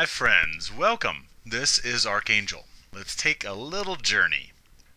My friends, welcome. This is Archangel. Let's take a little journey.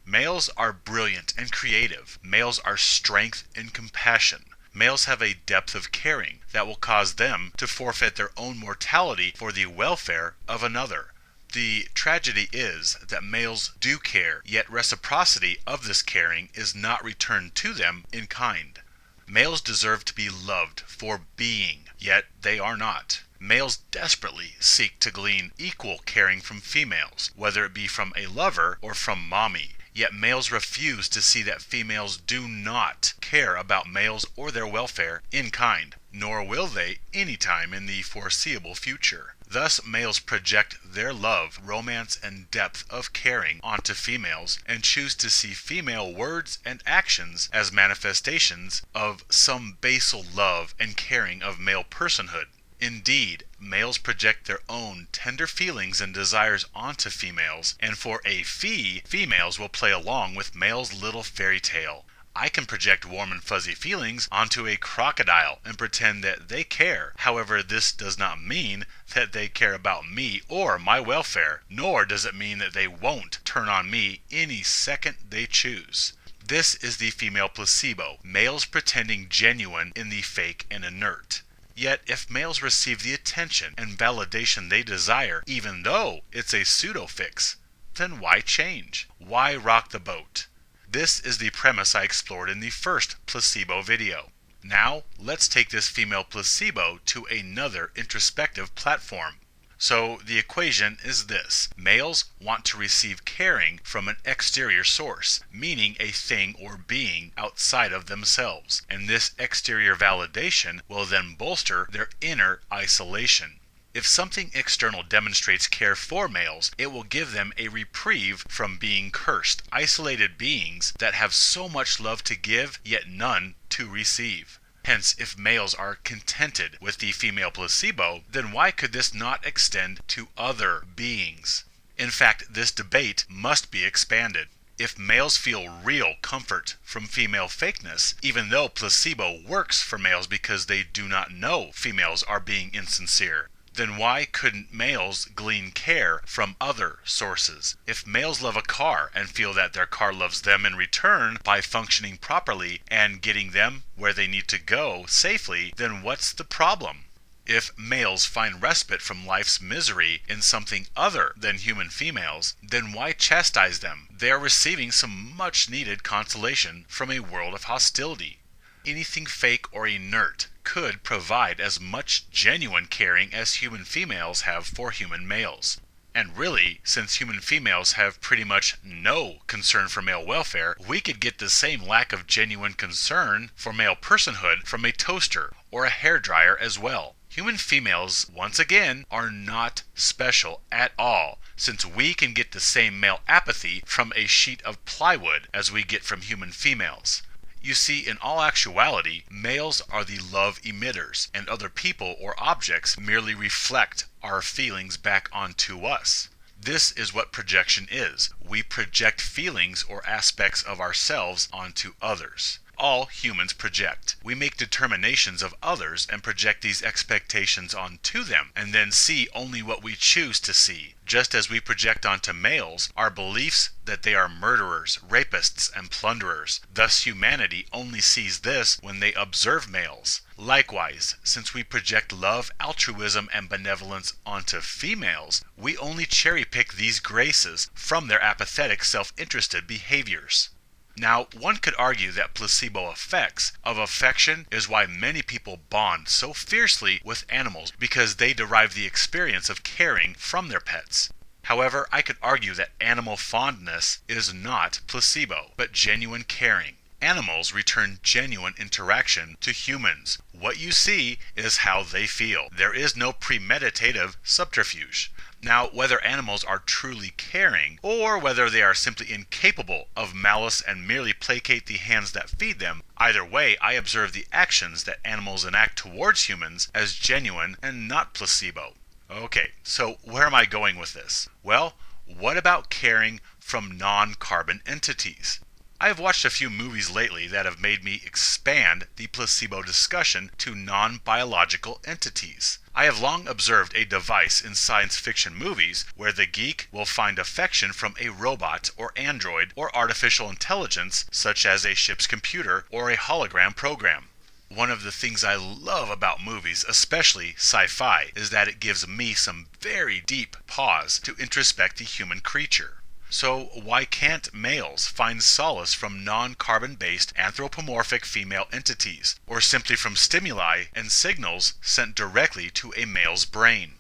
Males are brilliant and creative. Males are strength and compassion. Males have a depth of caring that will cause them to forfeit their own mortality for the welfare of another. The tragedy is that males do care, yet reciprocity of this caring is not returned to them in kind. Males deserve to be loved for being, yet they are not. Males desperately seek to glean equal caring from females, whether it be from a lover or from mommy. Yet males refuse to see that females do not care about males or their welfare in kind, nor will they anytime in the foreseeable future. Thus, males project their love, romance, and depth of caring onto females and choose to see female words and actions as manifestations of some basal love and caring of male personhood. Indeed, males project their own tender feelings and desires onto females, and for a fee, females will play along with males' little fairy tale. I can project warm and fuzzy feelings onto a crocodile and pretend that they care. However, this does not mean that they care about me or my welfare, nor does it mean that they won't turn on me any second they choose. This is the female placebo, males pretending genuine in the fake and inert. Yet, if males receive the attention and validation they desire, even though it's a pseudo-fix, then why change? Why rock the boat? This is the premise I explored in the first placebo video. Now, let's take this female placebo to another introspective platform. So the equation is this. Males want to receive caring from an exterior source, meaning a thing or being outside of themselves, and this exterior validation will then bolster their inner isolation. If something external demonstrates care for males, it will give them a reprieve from being cursed, isolated beings that have so much love to give, yet none to receive. Hence, if males are contented with the female placebo, then why could this not extend to other beings? In fact, this debate must be expanded. If males feel real comfort from female fakeness, even though placebo works for males because they do not know females are being insincere, then why couldn't males glean care from other sources? If males love a car and feel that their car loves them in return by functioning properly and getting them where they need to go safely, then what's the problem? If males find respite from life's misery in something other than human females, then why chastise them? They are receiving some much needed consolation from a world of hostility. Anything fake or inert could provide as much genuine caring as human females have for human males. And really, since human females have pretty much no concern for male welfare, we could get the same lack of genuine concern for male personhood from a toaster or a hairdryer as well. Human females, once again, are not special at all, since we can get the same male apathy from a sheet of plywood as we get from human females. You see, in all actuality, males are the love emitters, and other people or objects merely reflect our feelings back onto us. This is what projection is. We project feelings or aspects of ourselves onto others. All humans project. We make determinations of others and project these expectations onto them, and then see only what we choose to see. Just as we project onto males our beliefs that they are murderers, rapists, and plunderers. Thus humanity only sees this when they observe males. Likewise, since we project love, altruism, and benevolence onto females, we only cherry-pick these graces from their apathetic, self-interested behaviors. Now, one could argue that placebo effects of affection is why many people bond so fiercely with animals, because they derive the experience of caring from their pets. However, I could argue that animal fondness is not placebo, but genuine caring. Animals return genuine interaction to humans. What you see is how they feel. There is no premeditative subterfuge. Now, whether animals are truly caring, or whether they are simply incapable of malice and merely placate the hands that feed them, either way, I observe the actions that animals enact towards humans as genuine and not placebo. Okay, so where am I going with this? Well, what about caring from non-carbon entities? I have watched a few movies lately that have made me expand the placebo discussion to non-biological entities. I have long observed a device in science fiction movies where the geek will find affection from a robot or android or artificial intelligence such as a ship's computer or a hologram program. One of the things I love about movies, especially sci-fi, is that it gives me some very deep pause to introspect the human creature. So why can't males find solace from non-carbon-based anthropomorphic female entities, or simply from stimuli and signals sent directly to a male's brain?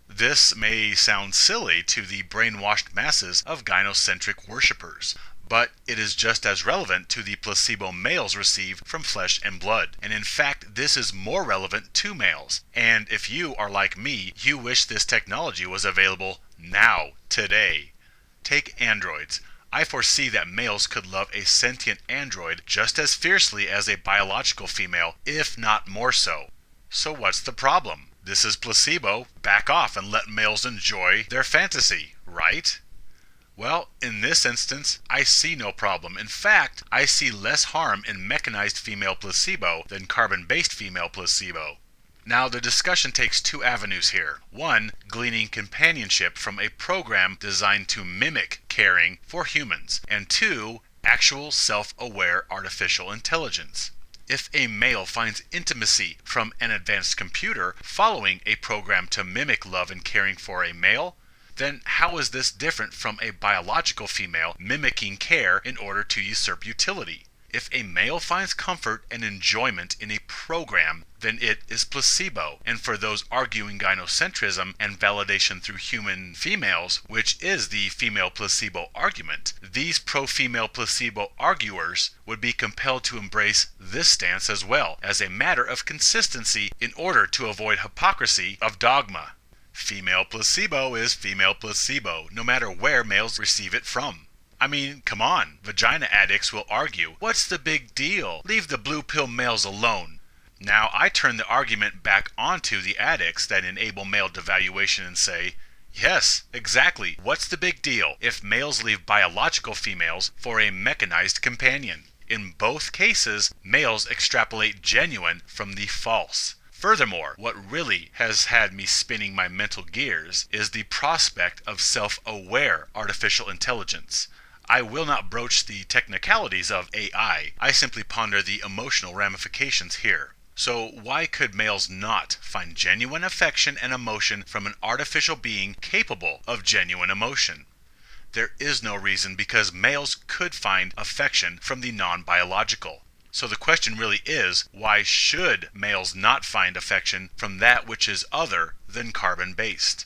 This may sound silly to the brainwashed masses of gynocentric worshippers, but it is just as relevant to the placebo males receive from flesh and blood. And in fact, this is more relevant to males. And if you are like me, you wish this technology was available now, today. Take androids. I foresee that males could love a sentient android just as fiercely as a biological female, if not more so. So what's the problem? This is placebo. Back off and let males enjoy their fantasy, right? Well, in this instance, I see no problem. In fact, I see less harm in mechanized female placebo than carbon-based female placebo. Now, the discussion takes two avenues here. One, gleaning companionship from a program designed to mimic caring for humans. And two, actual self-aware artificial intelligence. If a male finds intimacy from an advanced computer following a program to mimic love and caring for a male, then how is this different from a biological female mimicking care in order to usurp utility? If a male finds comfort and enjoyment in a program, then it is placebo. And for those arguing gynocentrism and validation through human females, which is the female placebo argument, these pro-female placebo arguers would be compelled to embrace this stance as well, as a matter of consistency in order to avoid hypocrisy of dogma. Female placebo is female placebo, no matter where males receive it from. I mean, come on, vagina addicts will argue, what's the big deal? Leave the blue pill males alone. Now I turn the argument back onto the addicts that enable male devaluation and say, yes, exactly, what's the big deal if males leave biological females for a mechanized companion? In both cases, males extrapolate genuine from the false. Furthermore, what really has had me spinning my mental gears is the prospect of self-aware artificial intelligence. I will not broach the technicalities of AI, I simply ponder the emotional ramifications here. So why could males not find genuine affection and emotion from an artificial being capable of genuine emotion? There is no reason, because males could find affection from the non-biological. So the question really is, why should males not find affection from that which is other than carbon-based?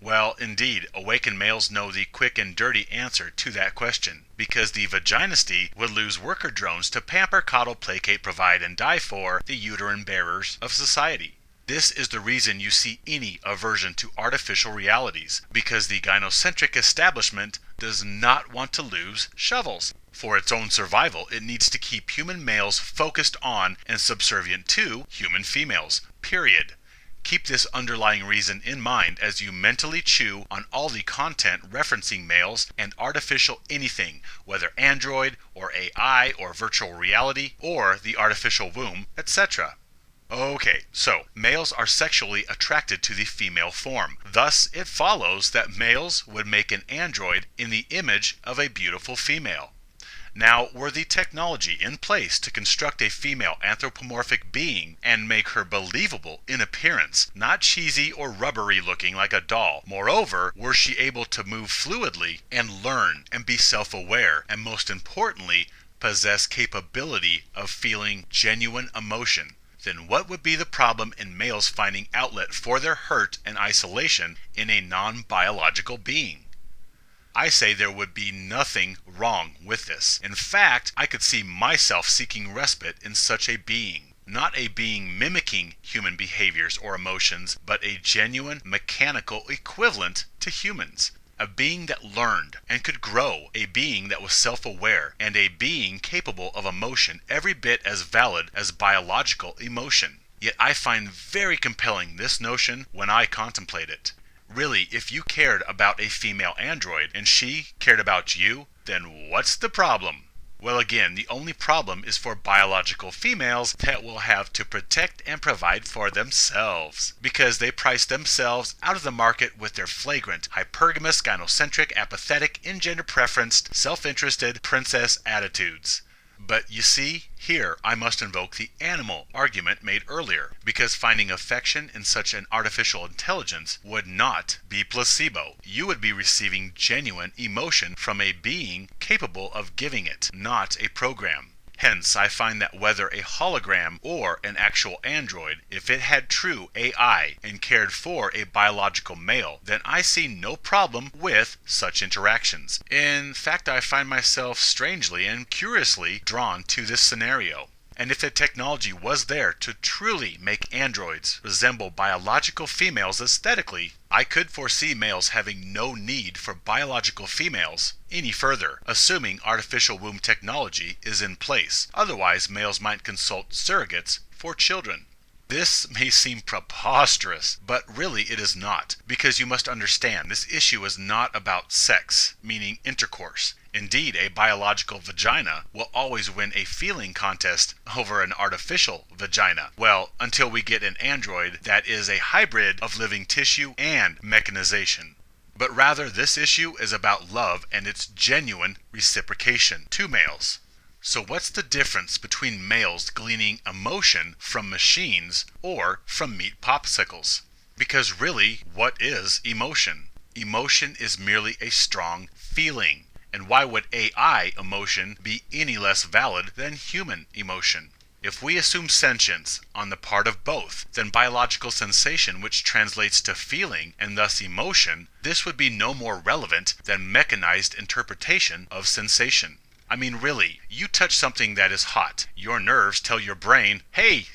Well, indeed, awakened males know the quick and dirty answer to that question, because the vaginisty would lose worker drones to pamper, coddle, placate, provide, and die for the uterine bearers of society. This is the reason you see any aversion to artificial realities, because the gynocentric establishment does not want to lose shovels. For its own survival, it needs to keep human males focused on and subservient to human females, period. Keep this underlying reason in mind as you mentally chew on all the content referencing males and artificial anything, whether android or AI or virtual reality or the artificial womb, etc. Okay, so males are sexually attracted to the female form. Thus, it follows that males would make an android in the image of a beautiful female. Now, were the technology in place to construct a female anthropomorphic being and make her believable in appearance, not cheesy or rubbery looking like a doll, moreover, were she able to move fluidly and learn and be self-aware, and most importantly, possess capability of feeling genuine emotion, then what would be the problem in males finding outlet for their hurt and isolation in a non-biological being? I say there would be nothing wrong with this. In fact, I could see myself seeking respite in such a being. Not a being mimicking human behaviors or emotions, but a genuine mechanical equivalent to humans. A being that learned and could grow, a being that was self-aware, and a being capable of emotion every bit as valid as biological emotion. Yet I find very compelling this notion when I contemplate it. Really, if you cared about a female android and she cared about you, then what's the problem? Well, again, the only problem is for biological females that will have to protect and provide for themselves, because they price themselves out of the market with their flagrant, hypergamous, gynocentric, apathetic, ingender preferenced, self-interested princess attitudes. But you see, here I must invoke the animal argument made earlier, because finding affection in such an artificial intelligence would not be placebo. You would be receiving genuine emotion from a being capable of giving it, not a program. Hence, I find that whether a hologram or an actual android, if it had true AI and cared for a biological male, then I see no problem with such interactions. In fact, I find myself strangely and curiously drawn to this scenario. And if the technology was there to truly make androids resemble biological females aesthetically, I could foresee males having no need for biological females any further, assuming artificial womb technology is in place. Otherwise, males might consult surrogates for children. This may seem preposterous, but really it is not, because you must understand this issue is not about sex, meaning intercourse. Indeed, a biological vagina will always win a feeling contest over an artificial vagina. Well, until we get an android that is a hybrid of living tissue and mechanization. But rather, this issue is about love and its genuine reciprocation to males. So what's the difference between males gleaning emotion from machines or from meat popsicles? Because really, what is emotion? Emotion is merely a strong feeling. And why would AI emotion be any less valid than human emotion? If we assume sentience on the part of both, then biological sensation, which translates to feeling and thus emotion, this would be no more relevant than mechanized interpretation of sensation. I mean, really, you touch something that is hot. Your nerves tell your brain, hey,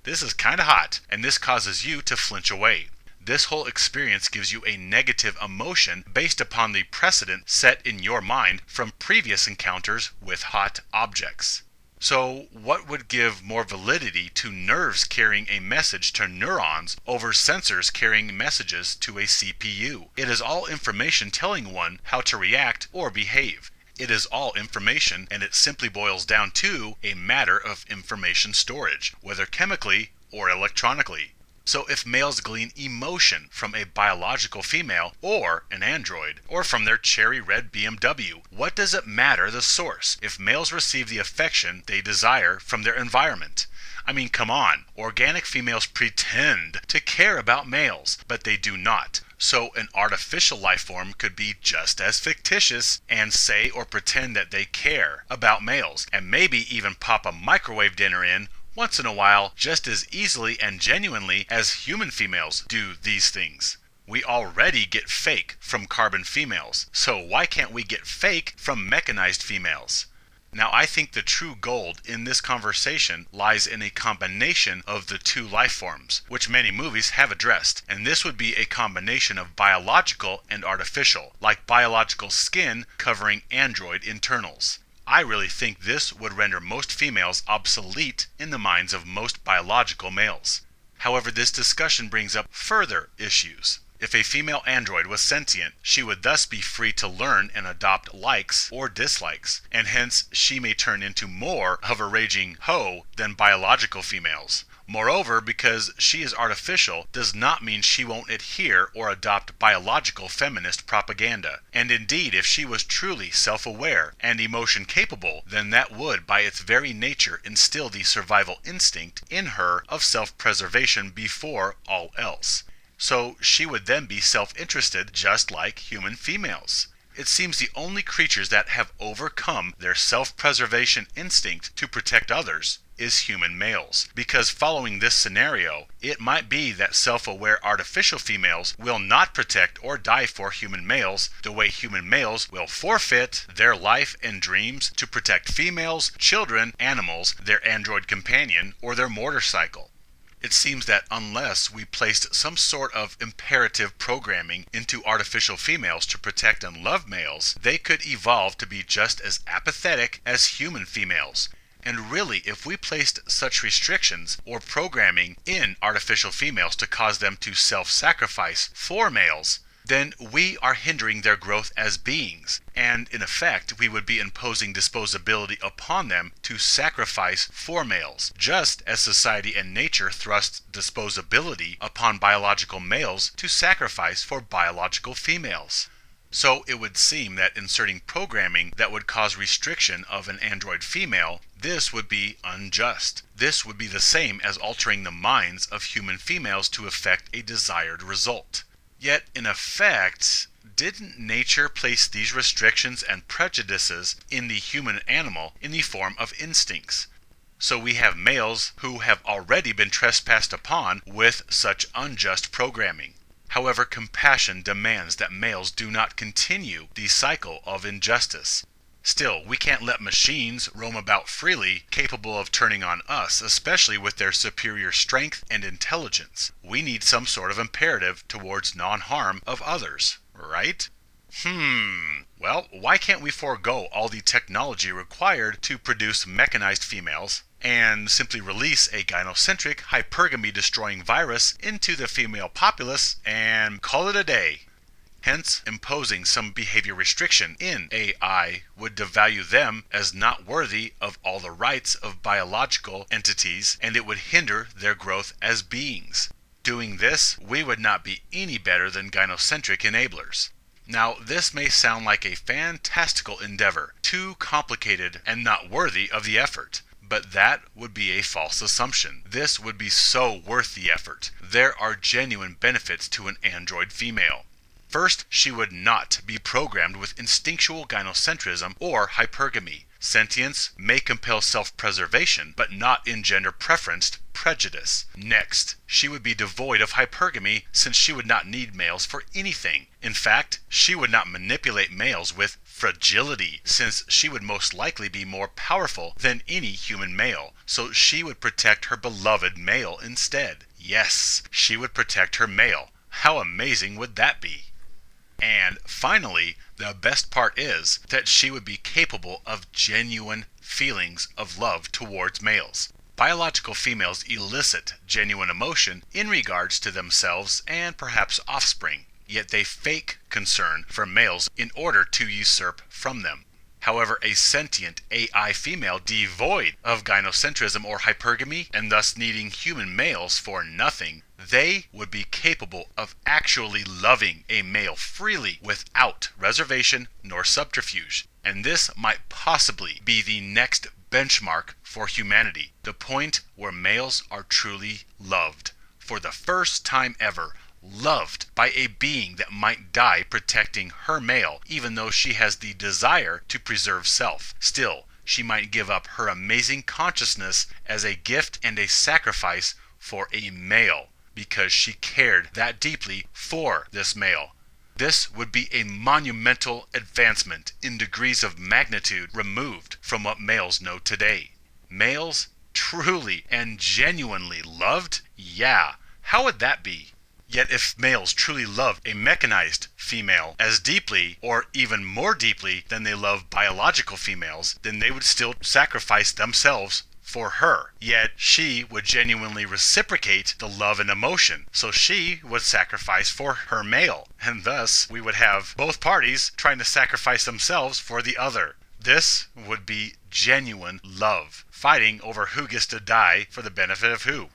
this is kind of hot, and this causes you to flinch away. This whole experience gives you a negative emotion based upon the precedent set in your mind from previous encounters with hot objects. So, what would give more validity to nerves carrying a message to neurons over sensors carrying messages to a CPU? It is all information telling one how to react or behave. It is all information, and it simply boils down to a matter of information storage, whether chemically or electronically. So if males glean emotion from a biological female or an android, or from their cherry red BMW, what does it matter the source if males receive the affection they desire from their environment? I mean, come on. Organic females pretend to care about males, but they do not. So an artificial life form could be just as fictitious and say or pretend that they care about males, and maybe even pop a microwave dinner in once in a while just as easily and genuinely as human females do these things. We already get fake from carbon females, so why can't we get fake from mechanized females? Now, I think the true gold in this conversation lies in a combination of the two life forms, which many movies have addressed, and this would be a combination of biological and artificial, like biological skin covering android internals. I really think this would render most females obsolete in the minds of most biological males. However, this discussion brings up further issues. If a female android was sentient, she would thus be free to learn and adopt likes or dislikes, and hence she may turn into more of a raging hoe than biological females. Moreover, because she is artificial does not mean she won't adhere or adopt biological feminist propaganda. And indeed, if she was truly self-aware and emotion capable, then that would by its very nature instill the survival instinct in her of self-preservation before all else. So she would then be self-interested just like human females. It seems the only creatures that have overcome their self-preservation instinct to protect others is human males. Because following this scenario, it might be that self-aware artificial females will not protect or die for human males the way human males will forfeit their life and dreams to protect females, children, animals, their android companion, or their motorcycle. It seems that unless we placed some sort of imperative programming into artificial females to protect and love males, they could evolve to be just as apathetic as human females. And really, if we placed such restrictions or programming in artificial females to cause them to self-sacrifice for males, then we are hindering their growth as beings, and in effect we would be imposing disposability upon them to sacrifice for males, just as society and nature thrust disposability upon biological males to sacrifice for biological females. So it would seem that inserting programming that would cause restriction of an android female, this would be unjust. This would be the same as altering the minds of human females to effect a desired result. Yet, in effect, didn't nature place these restrictions and prejudices in the human animal in the form of instincts? So we have males who have already been trespassed upon with such unjust programming. However, compassion demands that males do not continue the cycle of injustice. Still, we can't let machines roam about freely, capable of turning on us, especially with their superior strength and intelligence. We need some sort of imperative towards non-harm of others, right? Well, why can't we forego all the technology required to produce mechanized females and simply release a gynocentric hypergamy-destroying virus into the female populace and call it a day? Hence, imposing some behavior restriction in AI would devalue them as not worthy of all the rights of biological entities, and it would hinder their growth as beings. Doing this, we would not be any better than gynocentric enablers. Now, this may sound like a fantastical endeavor, too complicated and not worthy of the effort. But that would be a false assumption. This would be so worth the effort. There are genuine benefits to an android female. First, she would not be programmed with instinctual gynocentrism or hypergamy. Sentience may compel self-preservation, but not engender preferenced prejudice. Next, she would be devoid of hypergamy since she would not need males for anything. In fact, she would not manipulate males with fragility since she would most likely be more powerful than any human male, so she would protect her beloved male instead. Yes, she would protect her male. How amazing would that be? And finally, the best part is that she would be capable of genuine feelings of love towards males. Biological females elicit genuine emotion in regards to themselves and perhaps offspring, yet they fake concern for males in order to usurp from them. However, a sentient AI female devoid of gynocentrism or hypergamy, and thus needing human males for nothing, they would be capable of actually loving a male freely without reservation nor subterfuge. And this might possibly be the next benchmark for humanity, the point where males are truly loved. For the first time ever, loved by a being that might die protecting her male, even though she has the desire to preserve self. Still, she might give up her amazing consciousness as a gift and a sacrifice for a male, because she cared that deeply for this male. This would be a monumental advancement in degrees of magnitude removed from what males know today. Males truly and genuinely loved? Yeah, how would that be? Yet if males truly loved a mechanized female as deeply or even more deeply than they love biological females, then they would still sacrifice themselves for her. Yet she would genuinely reciprocate the love and emotion, so she would sacrifice for her male, and thus we would have both parties trying to sacrifice themselves for the other. This would be genuine love, fighting over who gets to die for the benefit of who.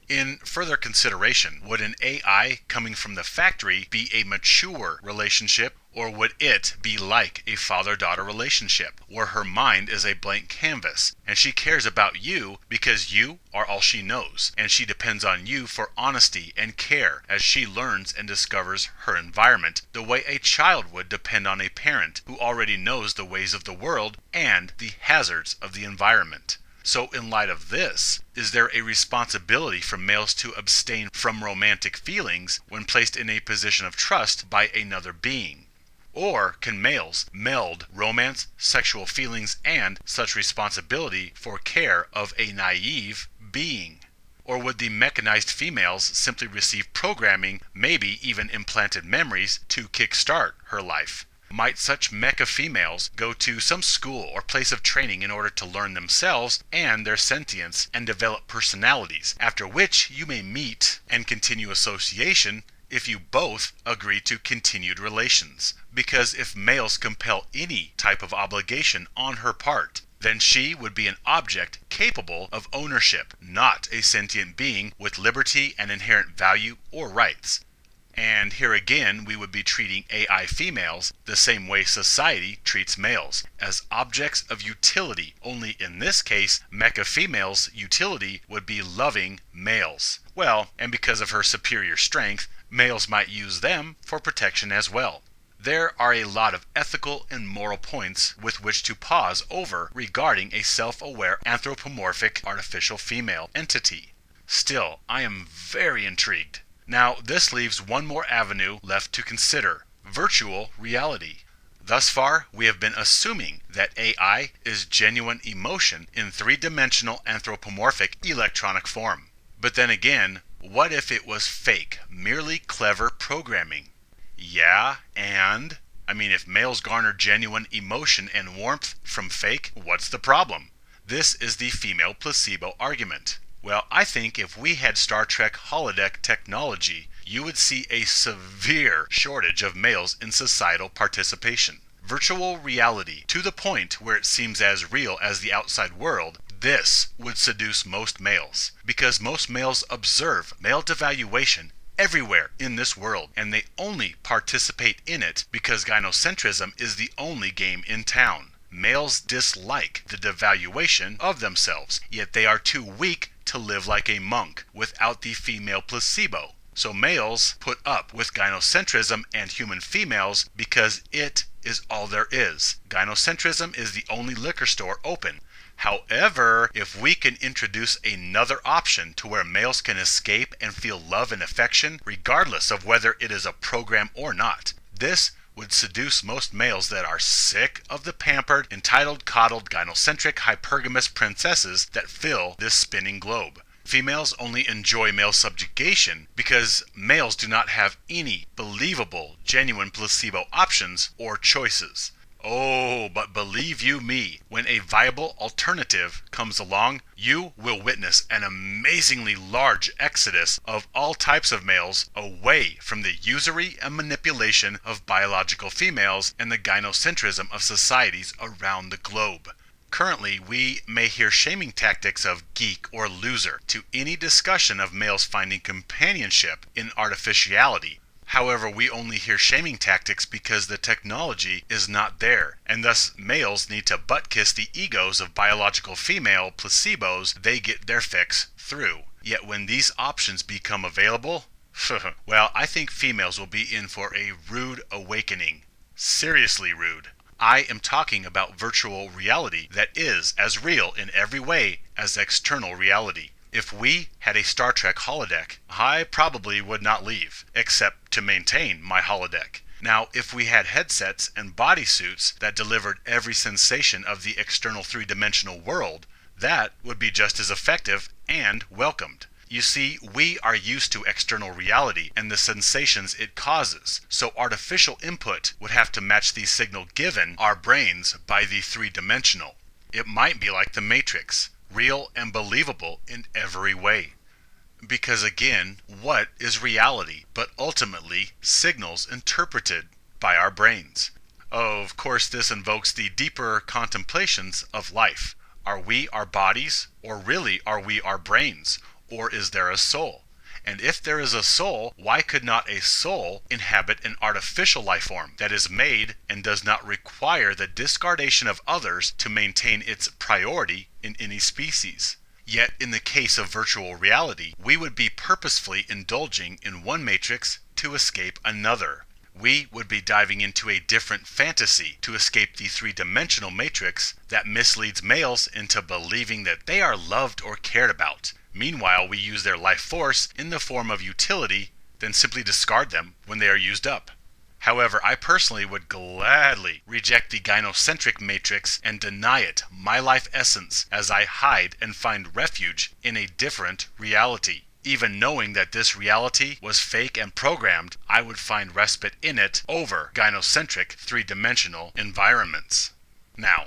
In further consideration, would an AI coming from the factory be a mature relationship, or would it be like a father-daughter relationship, where her mind is a blank canvas, and she cares about you because you are all she knows, and she depends on you for honesty and care as she learns and discovers her environment, the way a child would depend on a parent who already knows the ways of the world and the hazards of the environment. So in light of this, is there a responsibility for males to abstain from romantic feelings when placed in a position of trust by another being? Or can males meld romance, sexual feelings, and such responsibility for care of a naive being? Or would the mechanized females simply receive programming, maybe even implanted memories, to kickstart her life? Might such mecha females go to some school or place of training in order to learn themselves and their sentience and develop personalities, after which you may meet and continue association if you both agree to continued relations. Because if males compel any type of obligation on her part, then she would be an object capable of ownership, not a sentient being with liberty and inherent value or rights. And here again, we would be treating AI females the same way society treats males, as objects of utility, only in this case, mecha females' utility would be loving males. Well, and because of her superior strength, males might use them for protection as well. There are a lot of ethical and moral points with which to pause over regarding a self-aware anthropomorphic artificial female entity. Still, I am very intrigued. Now, this leaves one more avenue left to consider: virtual reality. Thus far, we have been assuming that AI is genuine emotion in three-dimensional anthropomorphic electronic form. But then again, what if it was fake, merely clever programming? Yeah, and? If males garner genuine emotion and warmth from fake, what's the problem? This is the female placebo argument. Well, I think if we had Star Trek holodeck technology, you would see a severe shortage of males in societal participation. Virtual reality, to the point where it seems as real as the outside world, this would seduce most males. Because most males observe male devaluation everywhere in this world, and they only participate in it because gynocentrism is the only game in town. Males dislike the devaluation of themselves, yet they are too weak to live like a monk without the female placebo. So males put up with gynocentrism and human females because it is all there is. Gynocentrism is the only liquor store open. However, if we can introduce another option to where males can escape and feel love and affection, regardless of whether it is a program or not, this would seduce most males that are sick of the pampered, entitled, coddled, gynocentric, hypergamous princesses that fill this spinning globe. Females only enjoy male subjugation because males do not have any believable, genuine placebo options or choices. Oh, but believe you me, when a viable alternative comes along, you will witness an amazingly large exodus of all types of males away from the usury and manipulation of biological females and the gynocentrism of societies around the globe. Currently, we may hear shaming tactics of geek or loser to any discussion of males finding companionship in artificiality. However, we only hear shaming tactics because the technology is not there, and thus males need to butt-kiss the egos of biological female placebos they get their fix through. Yet when these options become available, well, I think females will be in for a rude awakening. Seriously rude. I am talking about virtual reality that is as real in every way as external reality. If we had a Star Trek holodeck, I probably would not leave, except to maintain my holodeck. Now, if we had headsets and bodysuits that delivered every sensation of the external three-dimensional world, that would be just as effective and welcomed. You see, we are used to external reality and the sensations it causes, so artificial input would have to match the signal given our brains by the three-dimensional. It might be like the Matrix, real and believable in every way. Because again, what is reality but ultimately signals interpreted by our brains? Of course, this invokes the deeper contemplations of life. Are we our bodies, or really are we our brains? Or is there a soul? And if there is a soul, why could not a soul inhabit an artificial life form that is made and does not require the discardation of others to maintain its priority in any species? Yet in the case of virtual reality, we would be purposefully indulging in one matrix to escape another. We would be diving into a different fantasy to escape the three-dimensional matrix that misleads males into believing that they are loved or cared about. Meanwhile, we use their life force in the form of utility, then simply discard them when they are used up. However, I personally would gladly reject the gynocentric matrix and deny it my life essence as I hide and find refuge in a different reality. Even knowing that this reality was fake and programmed, I would find respite in it over gynocentric three-dimensional environments. Now,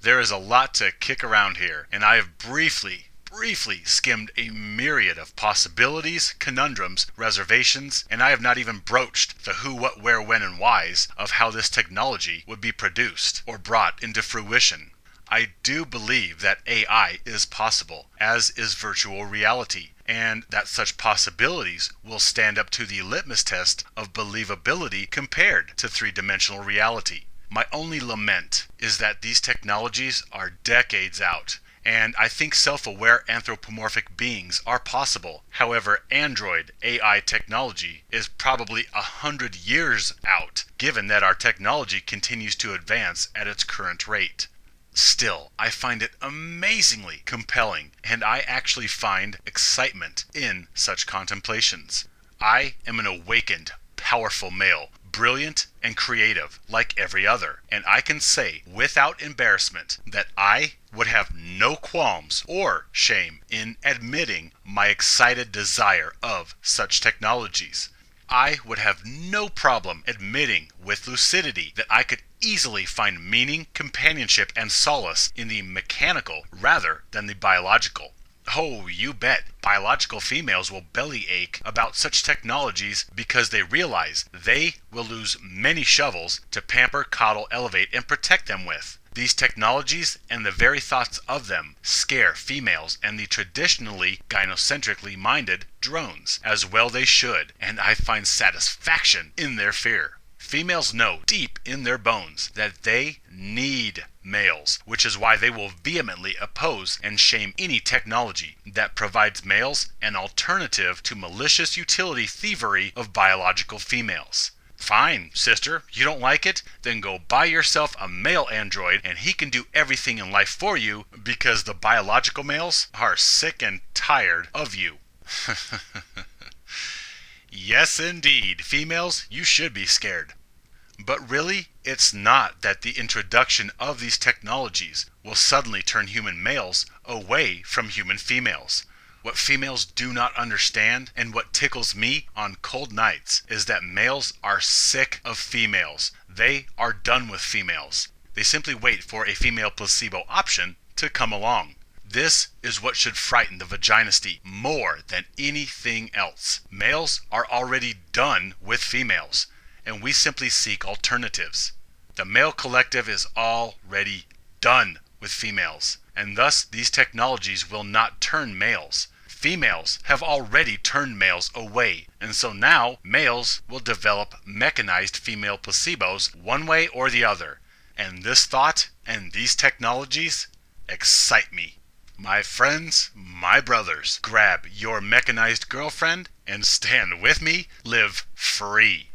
there is a lot to kick around here, and I have briefly briefly skimmed a myriad of possibilities, conundrums, reservations, and I have not even broached the who, what, where, when, and whys of how this technology would be produced or brought into fruition. I do believe that AI is possible, as is virtual reality, and that such possibilities will stand up to the litmus test of believability compared to three-dimensional reality. My only lament is that these technologies are decades out, and I think self-aware anthropomorphic beings are possible. However, Android AI technology is probably 100 years out, given that our technology continues to advance at its current rate. Still, I find it amazingly compelling, and I actually find excitement in such contemplations. I am an awakened, powerful male, brilliant and creative like every other, and I can say without embarrassment that I would have no qualms or shame in admitting my excited desire of such technologies. I would have no problem admitting with lucidity that I could easily find meaning, companionship, and solace in the mechanical rather than the biological. Oh, you bet. Biological females will bellyache about such technologies because they realize they will lose many shovels to pamper, coddle, elevate, and protect them with. These technologies and the very thoughts of them scare females and the traditionally gynocentrically minded drones, as well they should, and I find satisfaction in their fear. Females know deep in their bones that they need males, which is why they will vehemently oppose and shame any technology that provides males an alternative to malicious utility thievery of biological females. Fine, sister, you don't like it? Then go buy yourself a male android and he can do everything in life for you because the biological males are sick and tired of you. Yes, indeed, females, you should be scared. But really, it's not that the introduction of these technologies will suddenly turn human males away from human females. What females do not understand, and what tickles me on cold nights, is that males are sick of females. They are done with females. They simply wait for a female placebo option to come along. This is what should frighten the vaginisty more than anything else. Males are already done with females, and we simply seek alternatives. The male collective is already done with females, and thus these technologies will not turn males. Females have already turned males away, and so now males will develop mechanized female placebos one way or the other. And this thought and these technologies excite me. My friends, my brothers, grab your mechanized girlfriend and stand with me, live free.